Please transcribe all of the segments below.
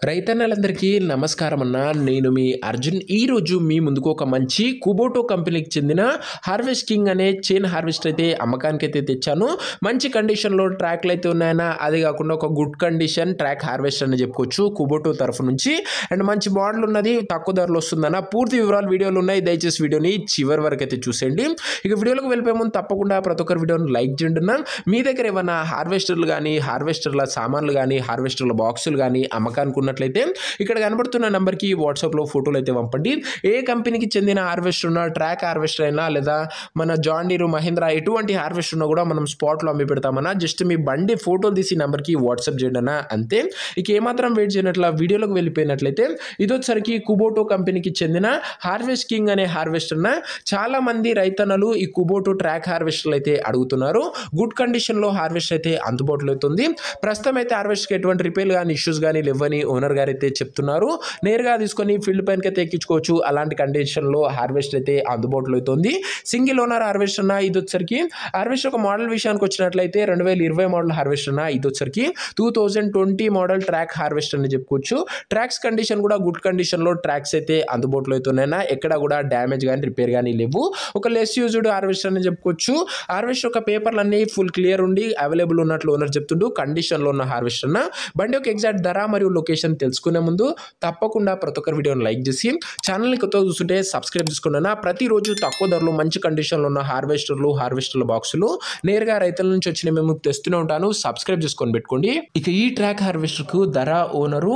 రైతన్నలందరికీ నమస్కారం అన్న. నేను మీ అర్జున్. ఈరోజు మీ ముందుకు ఒక మంచి కుబోటో కంపెనీకి చెందిన హార్వెస్ట్ కింగ్ అనే చైన్ హార్వెస్టర్ అయితే అమ్మకానికి అయితే తెచ్చాను. మంచి కండిషన్లో ట్రాక్లు అయితే ఉన్నాయన్న. అదే కాకుండా ఒక గుడ్ కండిషన్ ట్రాక్ హార్వెస్టర్ అని చెప్పుకోవచ్చు కుబోటో తరఫు నుంచి. అండ్ మంచి మోడల్ ఉన్నది, తక్కువ ధరలో వస్తుందన్న. పూర్తి వివరాలు వీడియోలు ఉన్నాయి, దయచేసి వీడియోని చివరి వరకు అయితే చూసేయండి. ఇక వీడియోలోకి వెళ్ళిపోయే ముందు తప్పకుండా ప్రతి ఒక్కరి వీడియోని లైక్ చేయండి అన్న. మీ దగ్గర ఏమన్నా హార్వెస్టర్లు కానీ, హార్వెస్టర్ల సామాన్లు కానీ, హార్వెస్టర్ల బాక్సులు కానీ అమ్మకానికి ఉన్నట్లయితే ఇక్కడ కనబడుతున్న నంబర్కి వాట్సాప్లో ఫోటోలు అయితే పంపండి. ఏ కంపెనీకి చెందిన హార్వెస్టర్ ఉన్నా, ట్రాక్ హార్వెస్టర్ అయినా లేదా మన జాన్ డీర్, మహీంద్రా ఎటువంటి హార్వెస్టర్ ఉన్నా కూడా మనం స్పాట్లో అమ్మి పెడతామన్నా. జస్ట్ మీ బండి ఫోటోలు తీసి నంబర్కి వాట్సాప్ చేయండి అన్న, అంతే. ఇక ఏమాత్రం వెయిట్ చేయనట్ల వీడియోలోకి వెళ్ళిపోయినట్లయితే ఇది వచ్చరికి కుబోటో కంపెనీకి చెందిన హార్వెస్ట్ కింగ్ అనే హార్వెస్టర్. చాలా మంది రైతన్నలు ఈ కుబోటో ట్రాక్ హార్వెస్టర్లు అయితే అడుగుతున్నారు. గుడ్ కండిషన్లో హార్వెస్టర్ అయితే అందుబాటులో అవుతుంది. ప్రస్తుతం అయితే హార్వెస్టర్కి ఎటువంటి రిపేర్లు కానీ, ఇష్యూస్ కానీ లేవని ఓనర్ గారు అయితే చెప్తున్నారు. నేరుగా తీసుకొని ఫీల్డ్ పైనకి అయితే ఎక్కించుకోవచ్చు. అలాంటి కండిషన్లో హార్వెస్టర్ అయితే అందుబాటులో అవుతుంది. సింగిల్ ఓనర్ హార్వెస్టర్ అన్న. ఇది వచ్చరికి హార్వెస్టర్ ఒక మోడల్ విషయానికి వచ్చినట్లయితే 2020 మోడల్ హార్వెస్టర్ అన్న. ఇది వచ్చరికి 2020 మోడల్ ట్రాక్ హార్వెస్టర్ అని చెప్పుకోవచ్చు. ట్రాక్స్ కండిషన్ కూడా గుడ్ కండిషన్లో ట్రాక్స్ అయితే అందుబాటులో అవుతున్నాయన్న. ఎక్కడ కూడా డ్యామేజ్ కానీ, రిపేర్ కానీ లేవు. ఒక లెస్ యూజ్డ్ హార్వెస్టర్ అని చెప్పుకోవచ్చు. హార్వెస్టర్ ఒక పేపర్లు అన్ని ఫుల్ క్లియర్ ఉండి అవైలబుల్ ఉన్నట్లు ఓనర్ చెప్తుండు. కండిషన్లో ఉన్న హార్వెస్టర్ అన్న. బండి యొక్క ఎగ్జాక్ట్ ధర మరియు లొకేషన్ తెలుసుకునే ముందు తప్పకుండా ప్రతి ఒక్కరి వీడియోని లైక్ చేసి ఛానల్ని కొత్తగా చూస్తుంటే సబ్స్క్రైబ్ చేసుకున్నా. ప్రతిరోజు తక్కువ ధరలో మంచి కండిషన్లో ఉన్న హార్వెస్టర్ల బాక్సులు నేరుగా రైతుల నుంచి వచ్చిన మేము తెస్తూనే ఉంటాను. సబ్స్క్రైబ్ చేసుకొని పెట్టుకోండి. ఇక ఈ ట్రాక్ హార్వెస్టర్కు ధర ఓనరు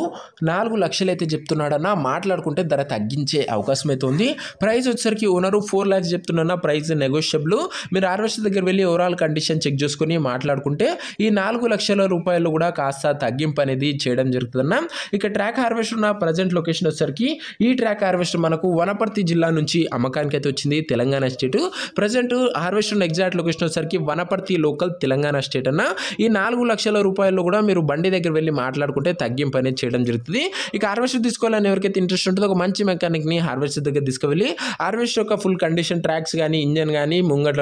4 లక్షలు అయితే చెప్తున్నాడన్న. మాట్లాడుకుంటే ధర తగ్గించే అవకాశం అయితే ఉంది. ప్రైస్ వచ్చేసరికి ఓనరు 4 lakhs చెప్తున్నా. Price negotiable. మీరు హార్వెస్టర్ దగ్గర వెళ్ళి ఓవరాల్ కండిషన్ చెక్ చేసుకుని మాట్లాడుకుంటే ఈ 4 లక్షల రూపాయలు కూడా కాస్త తగ్గింపు అనేది చేయడం జరుగుతుందన్న. ఇక ట్రాక్ హార్వెస్టర్ ఉన్న ప్రజెంట్ లొకేషన్ వచ్చేసరికి ఈ ట్రాక్ హార్వెస్టర్ మనకు వనపర్తి జిల్లా నుంచి అమ్మకానికి అయితే వచ్చింది, Telangana state. Present harvester exact location వచ్చేసరికి వనపర్తి లోకల్, తెలంగాణ స్టేట్ అన్న. ఈ 4 లక్షల రూపాయలు కూడా మీరు బండి దగ్గర వెళ్ళి మాట్లాడుకుంటే తగ్గింపు అనేది చేయడం జరుగుతుంది. ఇక హార్వెస్టర్ తీసుకోవాలని ఎవరికైతే ఇంట్రెస్ట్ ఉంటుందో ఒక మంచి మెకానిక్ని హార్వెస్టర్ దగ్గర తీసుకువెళ్ళి హార్వెస్టర్ యొక్క ఫుల్ కండిషన్, ట్రాక్స్ కానీ, ఇంజన్ కానీ, ముంగట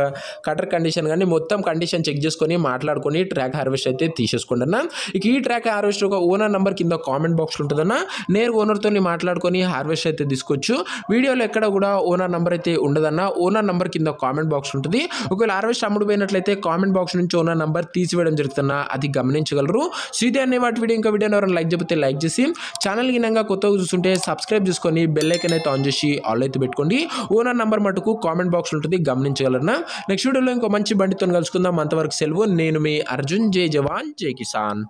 కటర్ కండిషన్ కానీ మొత్తం కండిషన్ చెక్ చేసుకొని మాట్లాడుకొని ట్రాక్ హార్వెస్టర్ అయితే తీసేసుకోండి అన్న. ఇక ఈ ట్రాక్ హార్వెస్టర్ ఒక ఓనర్ నెంబర్ కింద కామెంట్ బాక్స్లో ఉంటుందన్న. నేరుగా ఓనర్తో మాట్లాడుకొని హార్వెస్టర్ అయితే తీసుకోవచ్చు. వీడియోలో ఎక్కడ కూడా ఓనర్ నెంబర్ అయితే ఉండదన్న. ఓనర్ నెంబర్ కింద కామెంట్ బాక్స్ ఉంటుంది. ఒకవేళ హార్వెస్టర్ అమ్ముడుపోయినట్లయితే కామెంట్ బాక్స్ నుంచి ఓనర్ నెంబర్ తీసివేయడం జరుగుతున్నా, అది గమనించగలరు. సో ఇదే అనే వాటి వీడియో. ఇంకా వీడియోని ఎవరైనా లైక్ చెప్తే లైక్ చేసి ఛానల్ గినంగా కొత్తగా చూస్తుంటే సబ్స్క్రైబ్ చేసుకొని బెల్ ఐకాన్ అయితే ఆన్ చేసి ఆల్ అయితే పెట్టుకోండి. ఓనర్ నెంబర్ మటుకు కామెంట్ బాక్స్ ఉంటుంది, గమనించగలరు. నెక్స్ట్ వీడియోలో ఇంకో మంచి బండితో కలుసుకుందాం. అంతవరకు సెలవు. నేను మీ అర్జున్. జై జవాన్, జై కిసాన్.